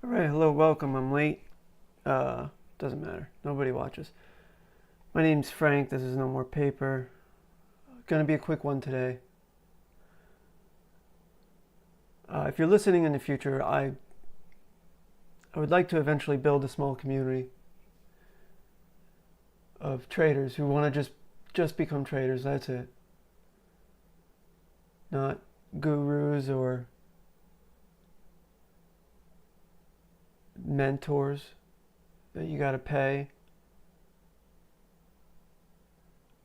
Alright, hello, welcome. I'm late. Doesn't matter. Nobody watches. My name's Frank. This is No More Paper. Gonna be a quick one today. If you're listening in the future, I would like to eventually build a small community of traders who want to just become traders. That's it. Not gurus or mentors that you gotta pay.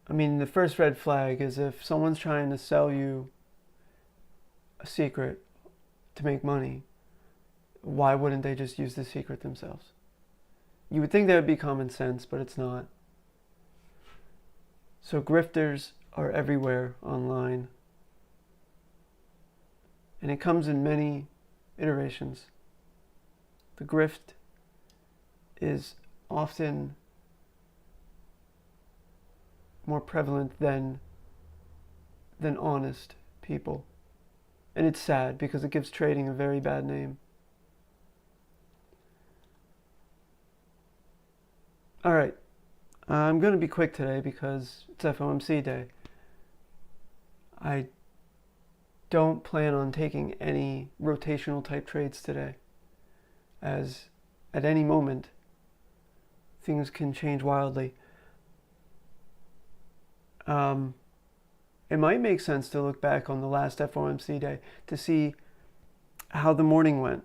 I mean, the first red flag is if someone's trying to sell you a secret to make money, why wouldn't they just use the secret themselves? You would think that would be common sense, but it's not. So grifters are everywhere online. And it comes in many iterations. The grift is often more prevalent than honest people. And it's sad because it gives trading a very bad name. Alright, I'm going to be quick today because it's FOMC day. I don't plan on taking any rotational type trades today, as at any moment things can change wildly. It might make sense to look back on the last FOMC day to see how the morning went,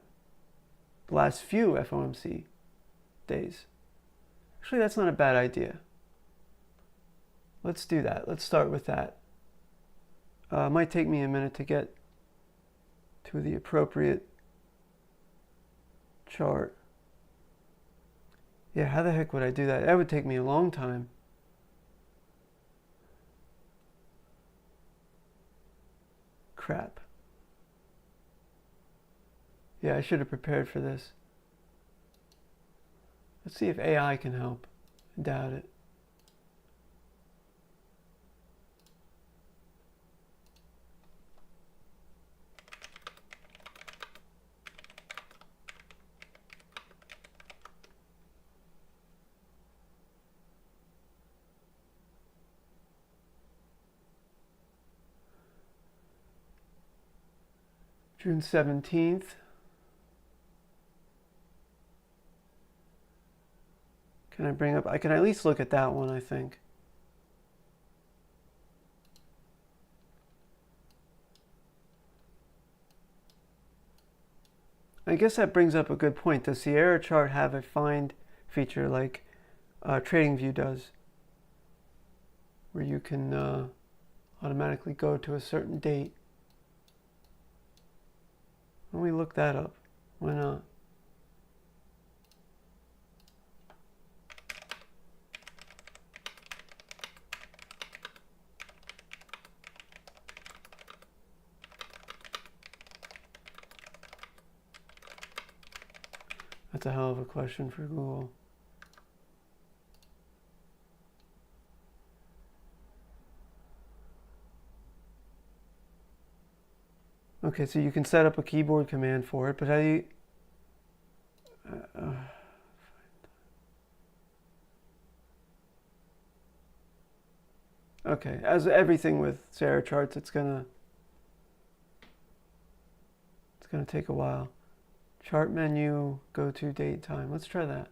the last few FOMC days. Actually, that's not a bad idea. Let's do that. Let's start with that. It might take me a minute to get to the appropriate chart. Yeah, how the heck would I do that? That would take me a long time. Crap. Yeah, I should have prepared for this. Let's see if AI can help. I doubt it. June 17th. Can I bring up? I can at least look at that one, I think. I guess that brings up a good point. Does Sierra chart have a find feature like TradingView does, where you can automatically go to a certain date? Why don't we look that up? Why not? That's a hell of a question for Google. Okay, so you can set up a keyboard command for it, but how do you... Okay, as everything with Sierra charts, it's gonna take a while. Chart menu, go to date time. Let's try that.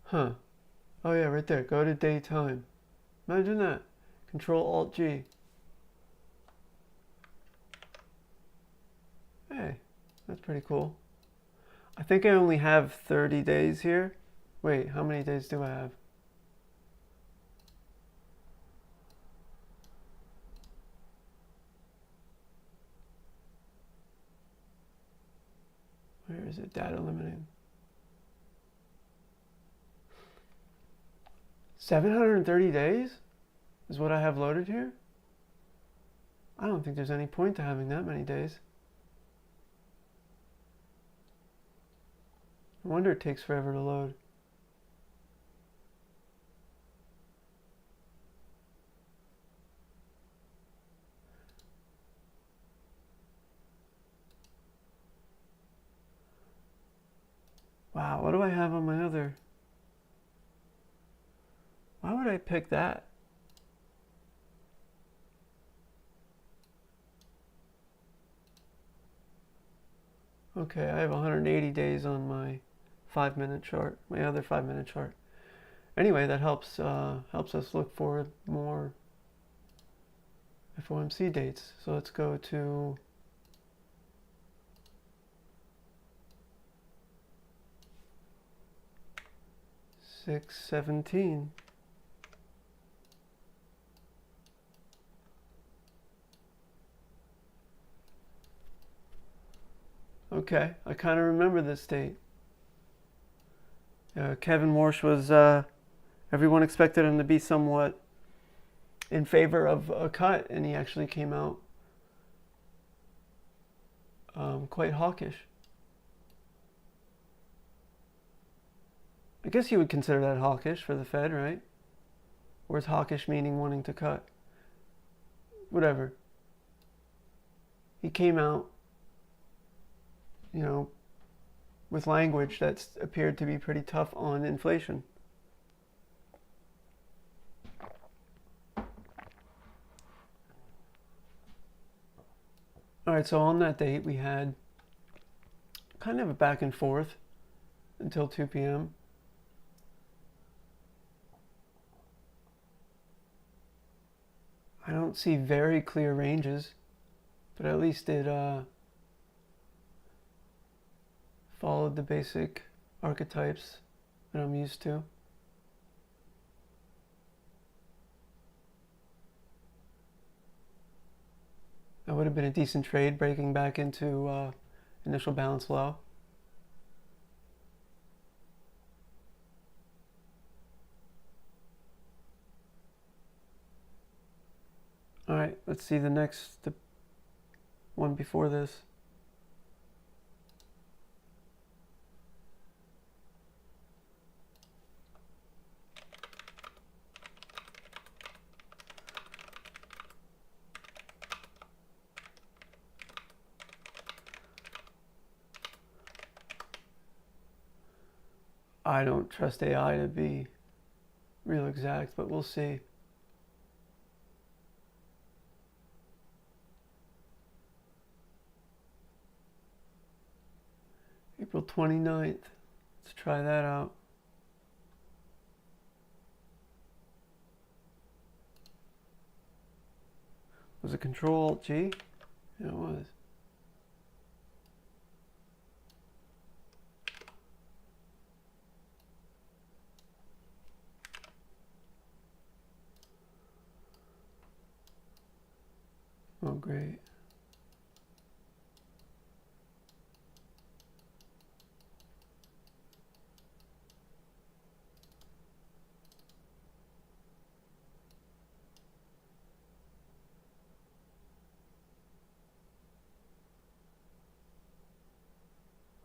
Huh. Oh yeah, right there. Go to daytime. Imagine that. Control-Alt-G. Hey, that's pretty cool. I think I only have 30 days here. Wait, how many days do I have? it? Data limiting. 730 days is what I have loaded here. I don't think there's any point to having that many days. No wonder it takes forever to load. Wow, what do I have on my other? Why would I pick that? Okay, I have 180 days on my 5-minute chart, my other 5-minute chart. Anyway, that helps us look for more FOMC dates. So let's go to (6/17). Okay, I kind of remember this date. Kevin Warsh was, everyone expected him to be somewhat in favor of a cut, and he actually came out quite hawkish. I guess you would consider that hawkish for the Fed, right? Or is hawkish meaning wanting to cut? Whatever. He came out, with language that appeared to be pretty tough on inflation. All right, so on that date, we had kind of a back and forth until 2 p.m. I don't see very clear ranges, but at least it followed the basic archetypes that I'm used to. That would have been a decent trade, breaking back into initial balance low. All right, let's see the one before this. I don't trust AI to be real exact, but we'll see. April 29th. Let's try that out. Was it Control-Alt-G? Yeah, it was. Oh, great.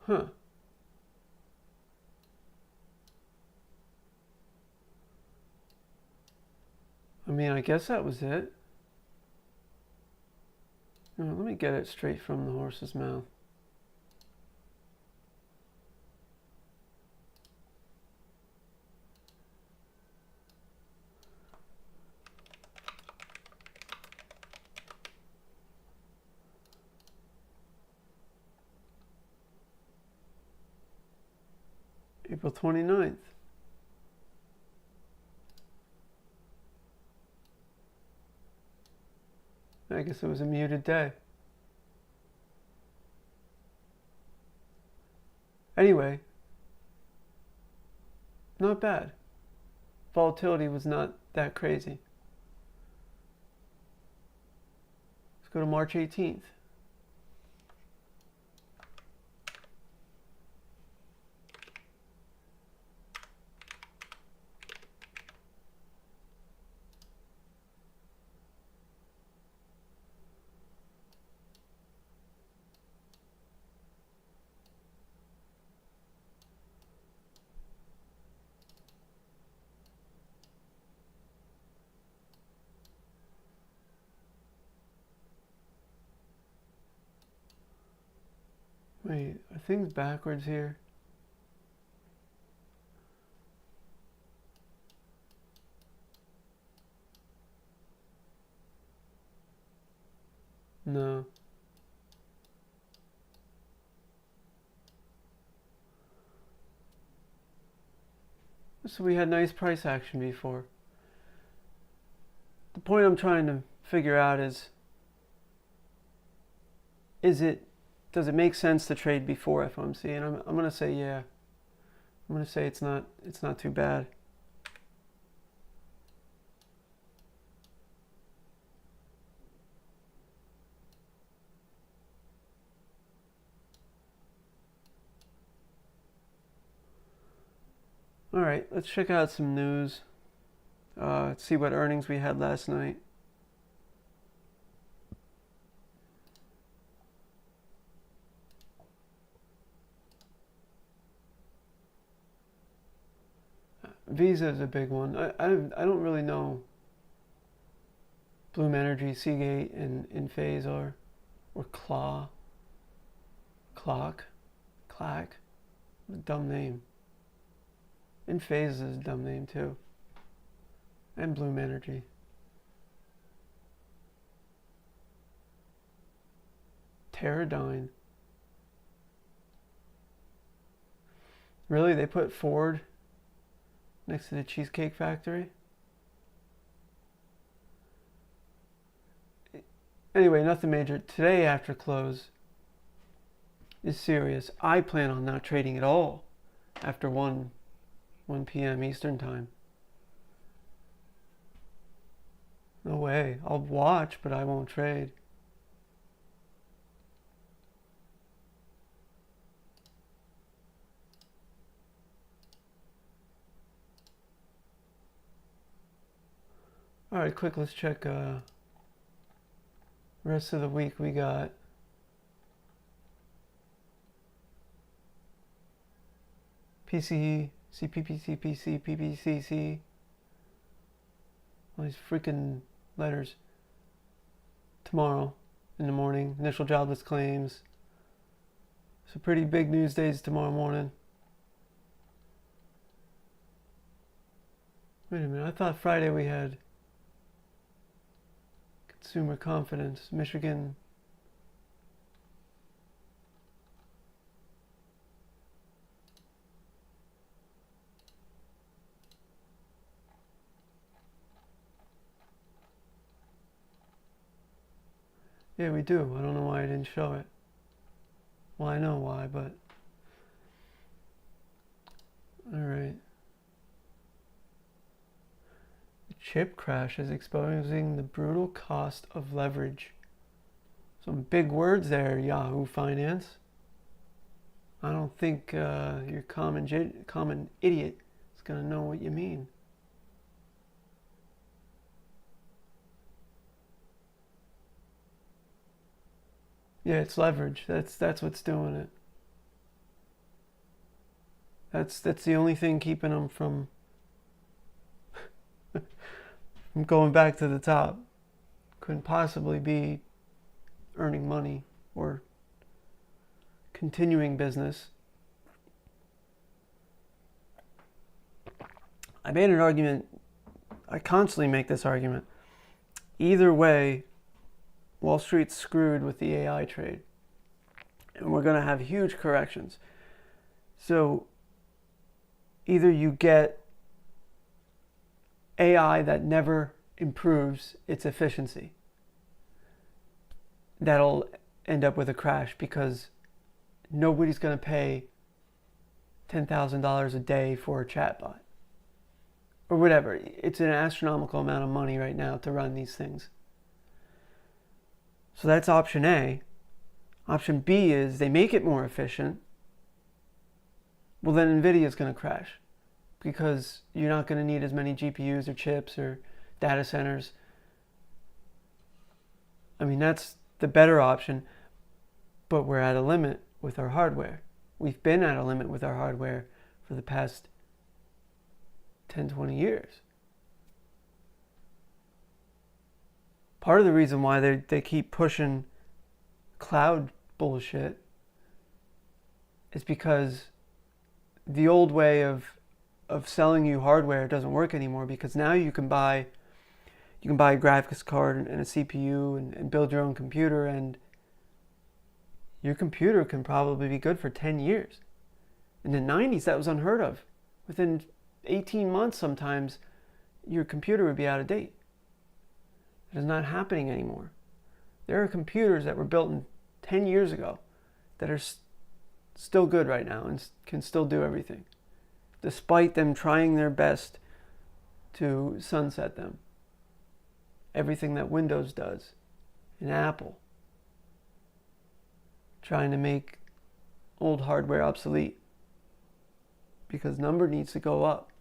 Huh. I mean, I guess that was it. Let me get it straight from the horse's mouth. April 29th. I guess it was a muted day. Anyway, not bad. Volatility was not that crazy. Let's go to March 18th. Wait, are things backwards here? No. So we had nice price action before. The point I'm trying to figure out is does it make sense to trade before FOMC? And I'm going to say yeah. I'm going to say it's not too bad. All right, let's check out some news. Let's see what earnings we had last night. Visa is a big one. I don't really know. Bloom Energy, Seagate, and Enphase or Clock. What a dumb name. Enphase is a dumb name too. And Bloom Energy. Teradyne. Really? They put Ford next to the Cheesecake Factory? Anyway, nothing major. Today after close is serious. I plan on not trading at all after 1 p.m. Eastern time. No way. I'll watch, but I won't trade. All right, quick, let's check rest of the week. We got PCE, CPP, CPC, PPCC. All these freaking letters. Tomorrow in the morning, initial jobless claims. So pretty big news days tomorrow morning. Wait a minute, I thought Friday we had consumer confidence, Michigan. Yeah, we do. I don't know why I didn't show it. Well, I know why, but all right. The chip crash is exposing the brutal cost of leverage. Some big words there, Yahoo Finance. I don't think your common idiot is going to know what you mean. Yeah, it's leverage. That's what's doing it. That's the only thing keeping them from going back to the top. Couldn't possibly be earning money or continuing business. I made an argument. I constantly make this argument. Either way, Wall Street's screwed with the AI trade. And we're going to have huge corrections. So either you get AI that never improves its efficiency. That'll end up with a crash because nobody's going to pay $10,000 a day for a chatbot. Or whatever. It's an astronomical amount of money right now to run these things. So that's option A. Option B is they make it more efficient. Well, then NVIDIA is going to crash because you're not going to need as many GPUs or chips or data centers. I mean, that's the better option, but we're at a limit with our hardware. We've been at a limit with our hardware for the past 10, 20 years. Part of the reason why they keep pushing cloud bullshit is because the old way of selling you hardware doesn't work anymore, because now you can buy a graphics card and a CPU and build your own computer, and your computer can probably be good for 10 years. In the 90s, that was unheard of. Within 18 months sometimes, your computer would be out of date. It is not happening anymore. There are computers that were built 10 years ago that are still good right now and can still do everything, despite them trying their best to sunset them. Everything that Windows does, and Apple, trying to make old hardware obsolete, because number needs to go up.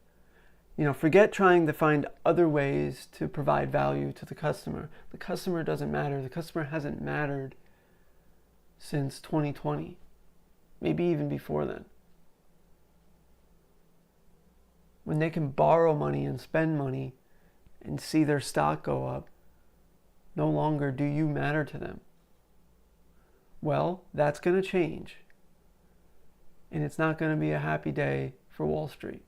Forget trying to find other ways to provide value to the customer. The customer doesn't matter. The customer hasn't mattered since 2020, maybe even before then. When they can borrow money and spend money and see their stock go up, no longer do you matter to them. Well, that's going to change. And it's not going to be a happy day for Wall Street.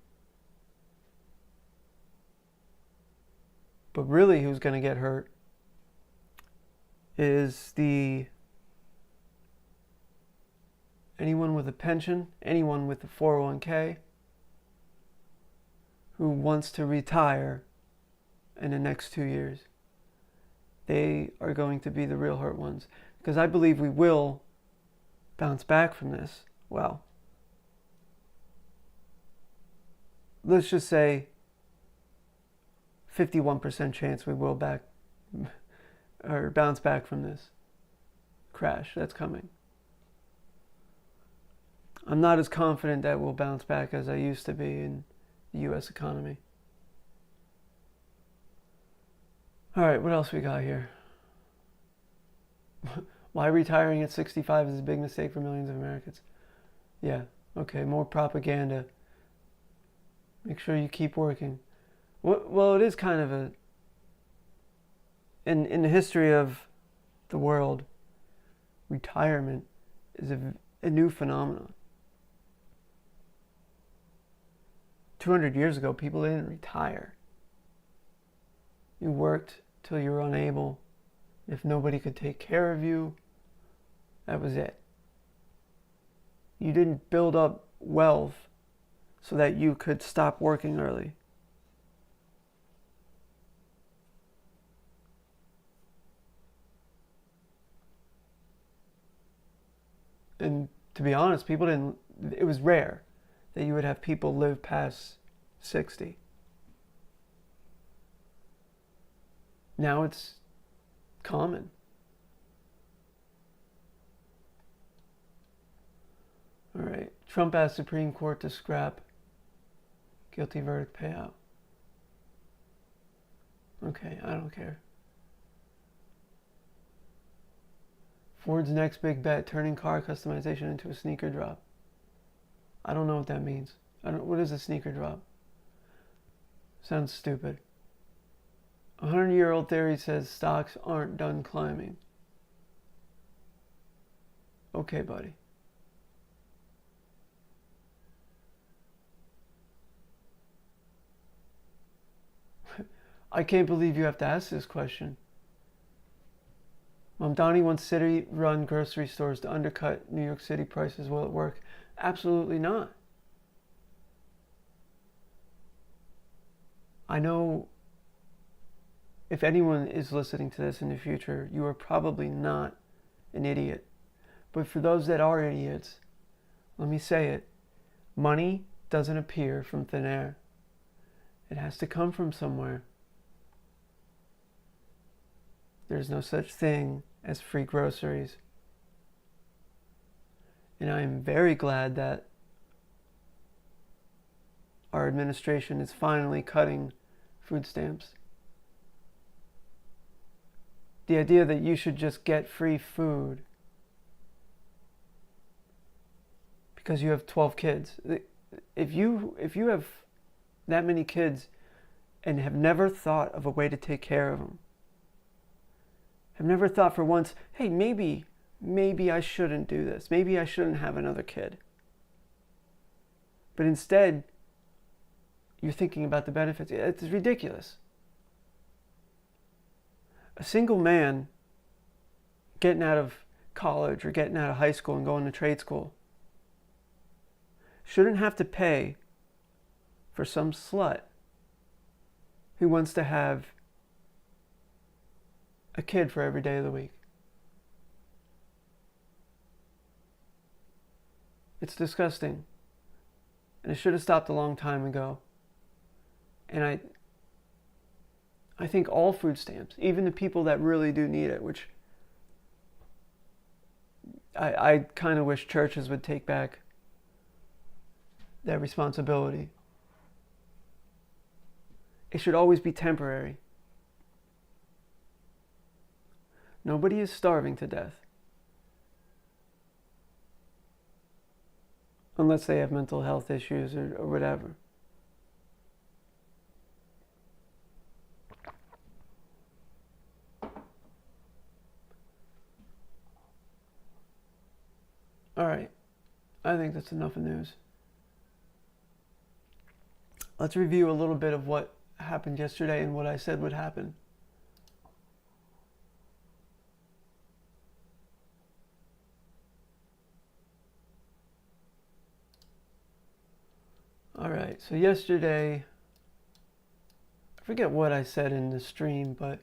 But really, who's going to get hurt is anyone with a pension, anyone with a 401k who wants to retire in the next 2 years. They are going to be the real hurt ones, because I believe we will bounce back from this. Well, let's just say 51% chance we will bounce back from this crash that's coming. I'm not as confident that we'll bounce back as I used to be in the U.S. economy. All right, what else we got here? Why retiring at 65 is a big mistake for millions of Americans. Yeah, okay, more propaganda. Make sure you keep working. Well, it is kind of in the history of the world, retirement is a new phenomenon. 200 years ago, people didn't retire. You worked till you were unable. If nobody could take care of you, that was it. You didn't build up wealth so that you could stop working early. And to be honest, it was rare that you would have people live past 60. Now it's common. All right. Trump asked Supreme Court to scrap guilty verdict payout. Okay, I don't care. Ford's next big bet, turning car customization into a sneaker drop. I don't know what that means. What is a sneaker drop? Sounds stupid. 100-year-old theory says stocks aren't done climbing. Okay, buddy. I can't believe you have to ask this question. Mamdani wants city-run grocery stores to undercut New York City prices. Will it work? Absolutely not. I know if anyone is listening to this in the future, you are probably not an idiot. But for those that are idiots, let me say it. Money doesn't appear from thin air. It has to come from somewhere. There's no such thing as free groceries. And I am very glad that our administration is finally cutting food stamps. The idea that you should just get free food because you have 12 kids. If you have that many kids and have never thought of a way to take care of them, have never thought for once, hey, maybe I shouldn't do this. Maybe I shouldn't have another kid. But instead, you're thinking about the benefits. It's ridiculous. A single man getting out of college or getting out of high school and going to trade school shouldn't have to pay for some slut who wants to have a kid for every day of the week. It's disgusting. And it should have stopped a long time ago. And I think all food stamps, even the people that really do need it, which I kind of wish churches would take back that responsibility. It should always be temporary. Nobody is starving to death. Unless they have mental health issues or whatever. All right, I think that's enough of news. Let's review a little bit of what happened yesterday and what I said would happen. All right, so yesterday, I forget what I said in the stream, but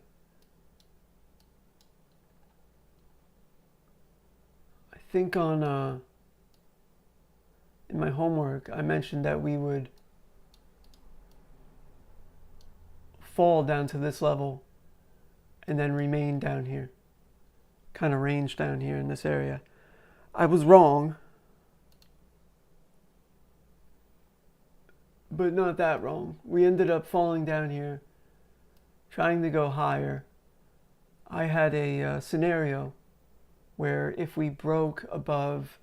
I think in my homework, I mentioned that we would fall down to this level and then remain down here, kind of range down here in this area. I was wrong, but not that wrong. We ended up falling down here, trying to go higher. I had a scenario where if we broke above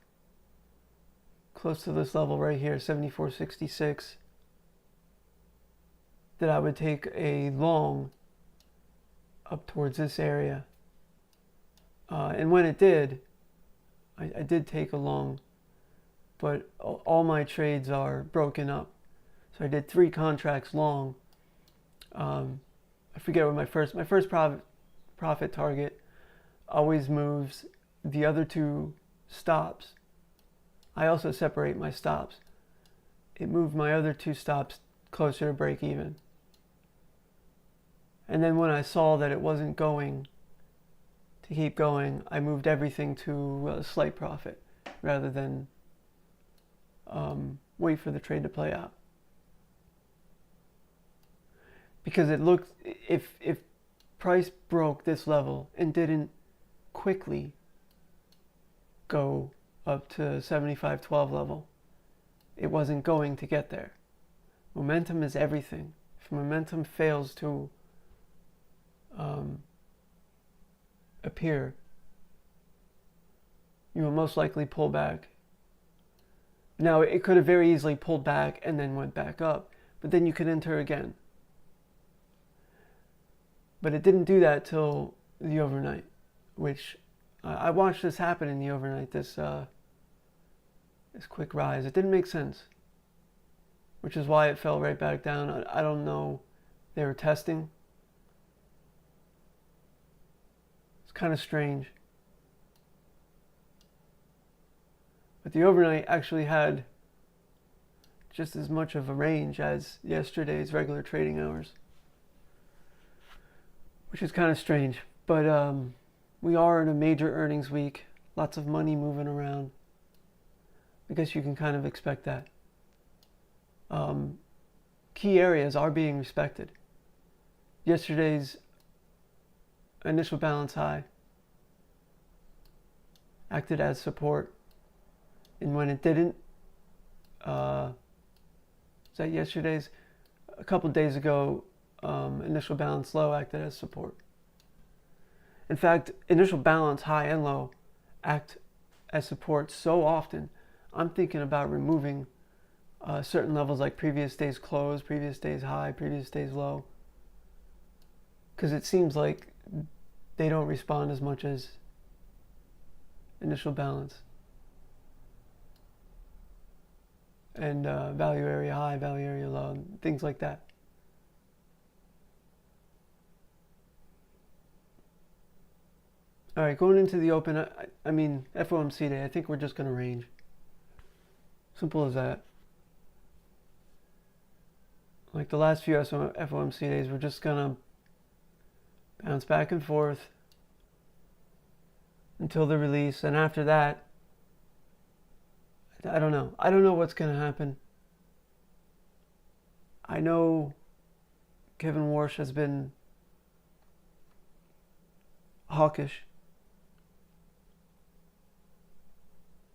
close to this level right here, 74.66, that I would take a long up towards this area. And when it did, I did take a long, but all my trades are broken up. So I did 3 contracts long. I forget what my first profit target always moves the other 2 stops. I also separate my stops. It moved my other 2 stops closer to break even. And then when I saw that it wasn't going to keep going, I moved everything to a slight profit rather than wait for the trade to play out. Because it looked, if price broke this level and didn't quickly go up to 75.12 level, it wasn't going to get there. Momentum is everything. If momentum fails to appear, you will most likely pull back. Now, it could have very easily pulled back and then went back up, but then you could enter again. But it didn't do that till the overnight, which I watched this happen in the overnight, this quick rise. It didn't make sense, which is why it fell right back down. I don't know. They were testing. It's kind of strange. But the overnight actually had just as much of a range as yesterday's regular trading hours, which is kind of strange. But we are in a major earnings week. Lots of money moving around. I guess you can kind of expect that. Key areas are being respected. Yesterday's initial balance high acted as support. And when it didn't, was that yesterday's? A couple days ago, initial balance low acted as support. In fact, initial balance high and low act as support so often, I'm thinking about removing certain levels like previous day's close, previous day's high, previous day's low. Because it seems like they don't respond as much as initial balance. and value area high, value area low, things like that. All right, going into the open, I mean, FOMC day, I think we're just going to range. Simple as that. Like the last few FOMC days, we're just going to bounce back and forth until the release. And after that, I don't know. I don't know what's going to happen. I know Kevin Warsh has been hawkish.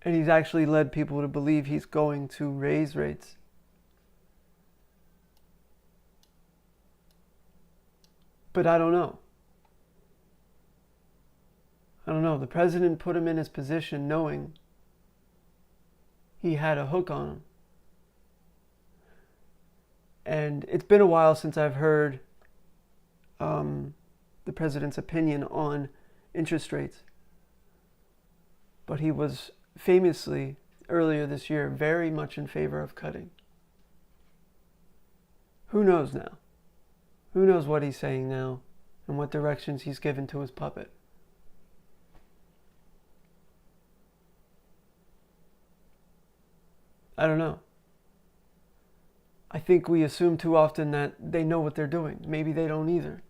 And he's actually led people to believe he's going to raise rates. But I don't know. I don't know. The president put him in his position knowing he had a hook on him. And it's been a while since I've heard the president's opinion on interest rates. But he was famously, earlier this year, very much in favor of cutting. Who knows now? Who knows what he's saying now and what directions he's given to his puppet? I don't know. I think we assume too often that they know what they're doing. Maybe they don't either.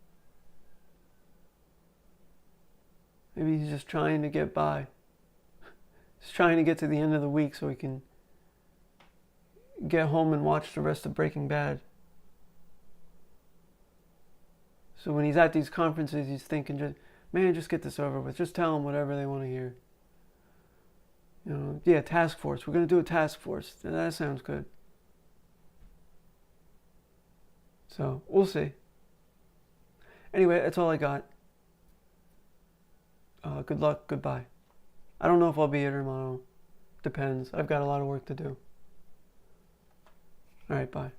Maybe he's just trying to get by. He's trying to get to the end of the week so he can get home and watch the rest of Breaking Bad. So when he's at these conferences, he's thinking, just get this over with. Just tell them whatever they want to hear. You know, yeah, task force. We're going to do a task force. That sounds good. So we'll see. Anyway, that's all I got. Good luck. Goodbye. I don't know if I'll be here tomorrow. Depends. I've got a lot of work to do. All right, bye.